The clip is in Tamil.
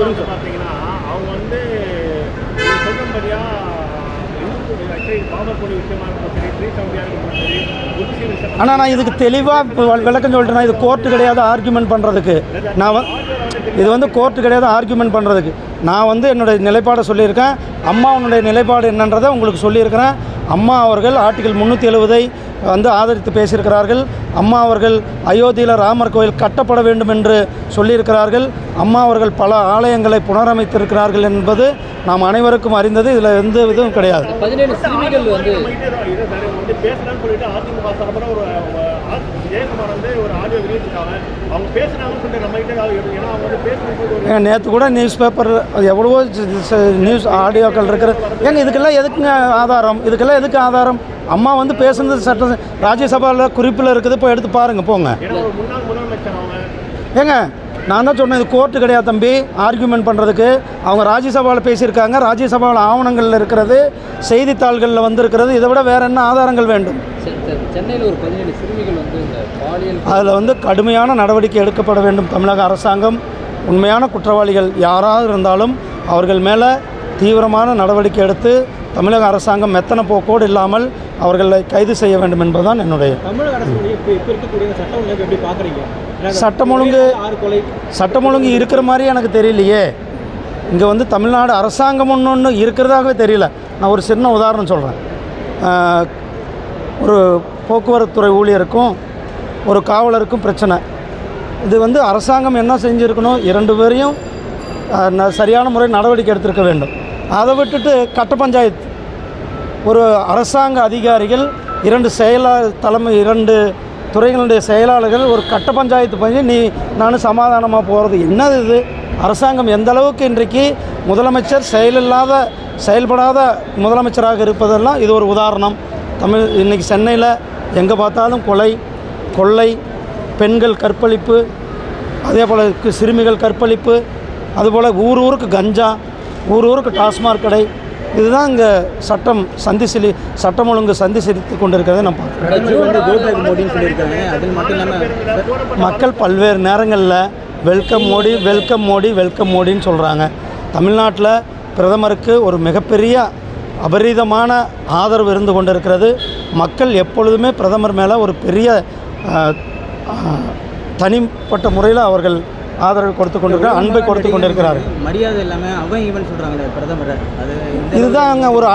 பார்த்தீங்கன்னா அவங்க வந்து சொல்லும்படியா ஆனால் நான் இதுக்கு தெளிவாக விளக்கம் சொல்லிட்டேன். இது கோர்ட்டு கிடையாது ஆர்கியூமெண்ட் பண்ணுறதுக்கு. இது வந்து கோர்ட்டு கிடையாது ஆர்கியூமெண்ட் பண்ணுறதுக்கு. நான் வந்து என்னுடைய நிலைப்பாடை சொல்லியிருக்கேன். அம்மாவனுடைய நிலைப்பாடு என்னன்றதை உங்களுக்கு சொல்லியிருக்கிறேன். அம்மா அவர்கள் ஆர்டிகல் 370 வந்து ஆதரித்து பேசியிருக்கிறார்கள். அம்மா அவர்கள் அயோத்தியில் ராமர் கோயில் கட்டப்பட வேண்டும் என்று சொல்லியிருக்கிறார்கள். அம்மா அவர்கள் பல ஆலயங்களை புனரமைத்திருக்கிறார்கள் என்பது நாம் அனைவருக்கும் அறிந்தது. இதில் எந்த இதுவும் கிடையாது. 17 சிறுமிகள் வந்து பேசுறான்னு சொல்லிட்டு அதிமுக சார்பாக ஒரு ஜெயக்குமார் வந்து ஒரு ஆடியோ வெளியிட்டிருக்காங்க. அவங்க பேசுனாங்கன்னு சொல்லிட்டு நம்ம கிட்ட ஏன்னா அவங்க வந்து பேசுறது நேற்று கூட நியூஸ் பேப்பர் எவ்வளவோ நியூஸ் ஆடியோக்கள் இருக்கிற ஏங்க இதுக்கெல்லாம் எதுக்குங்க ஆதாரம்? இதுக்கெல்லாம் எதுக்கு ஆதாரம்? அம்மா வந்து பேசுனது சட்ட ராஜ்யசபாவில் குறிப்பில் இருக்குது. போய் எடுத்து பாருங்கள் போங்க. முன்னாள் முதலமைச்சர் அவங்க ஏங்க நான் தான் சொன்னேன் இது கோர்ட்டு கிடையாது தம்பி ஆர்கியூமெண்ட் பண்ணுறதுக்கு. அவங்க ராஜ்யசபாவில் பேசியிருக்காங்க. ராஜ்யசபாவில் ஆவணங்களில் இருக்கிறது, செய்தித்தாள்களில் வந்திருக்கிறது. இதை விட வேறு என்ன ஆதாரங்கள் வேண்டும்? சென்னையில் ஒரு 17 சிறுமிகள் வந்து இந்த பாலியல் அதில் வந்து கடுமையான நடவடிக்கை எடுக்கப்பட வேண்டும். தமிழக அரசாங்கம் உண்மையான குற்றவாளிகள் யாராவது இருந்தாலும் அவர்கள் மேலே தீவிரமான நடவடிக்கை எடுத்து தமிழக அரசாங்கம் மெத்தன போக்கோடு இல்லாமல் அவர்களை கைது செய்ய வேண்டும் என்பதுதான் என்னுடைய. தமிழக அரசு இப்போ இருக்கக்கூடிய சட்டம் ஒழுங்கு எப்படி பார்க்குறீங்க? சட்டம் ஒழுங்கு இருக்கிற மாதிரி எனக்கு தெரியலையே. இங்கே வந்து தமிழ்நாடு அரசாங்கம் ஒன்று இருக்கிறதாகவே தெரியல. நான் ஒரு சின்ன உதாரணம் சொல்கிறேன். ஒரு போக்குவரத்துறை ஊழியருக்கும் ஒரு காவலருக்கும் பிரச்சனை. இது வந்து அரசாங்கம் என்ன செஞ்சுருக்கணும்? 2 பேரையும் சரியான முறை நடவடிக்கை எடுத்திருக்க வேண்டும். அதை விட்டுட்டு கட்ட பஞ்சாயத்து ஒரு அரசாங்க அதிகாரிகள் 2 துறைகளுடைய செயலாளர்கள் ஒரு கட்ட பஞ்சாயத்து பண்ணி நான் சமாதானமாக போகிறது என்னது இது? அரசாங்கம் எந்த அளவுக்கு இன்றைக்கு முதலமைச்சர் செயல்படாத முதலமைச்சராக இருப்பதெல்லாம் இது ஒரு உதாரணம். இன்றைக்கி சென்னையில் எங்கே பார்த்தாலும் கொள்ளை, பெண்கள் கற்பழிப்பு, அதே போல் சிறுமிகள் கற்பழிப்பு, அதுபோல் ஊருக்கு கஞ்சா, ஊருக்கு டாஸ்மாக் கடை. இதுதான் இங்கே சட்டம் ஒழுங்கு சந்தி சிரித்து கொண்டிருக்கிறத நான் பார்க்குறேன். மக்கள் பல்வேறு நேரங்களில் வெல்கம் மோடின்னு சொல்கிறாங்க. தமிழ்நாட்டில் பிரதமருக்கு ஒரு மிகப்பெரிய அபரீதமான ஆதரவு இருந்து கொண்டிருக்கிறது. மக்கள் எப்பொழுதுமே பிரதமர் மேலே ஒரு பெரிய தனிப்பட்ட முறையில் அவர்கள் ஆதரவு கொடுத்து கொண்டிருக்கிறார், அன்பை கொடுத்து கொண்டிருக்கிறார்கள். மரியாதை இல்லாமல் அவங்க ஈவன் சொல்கிறாங்களே பிரதமரை, அது இதுதான் அங்கே ஒரு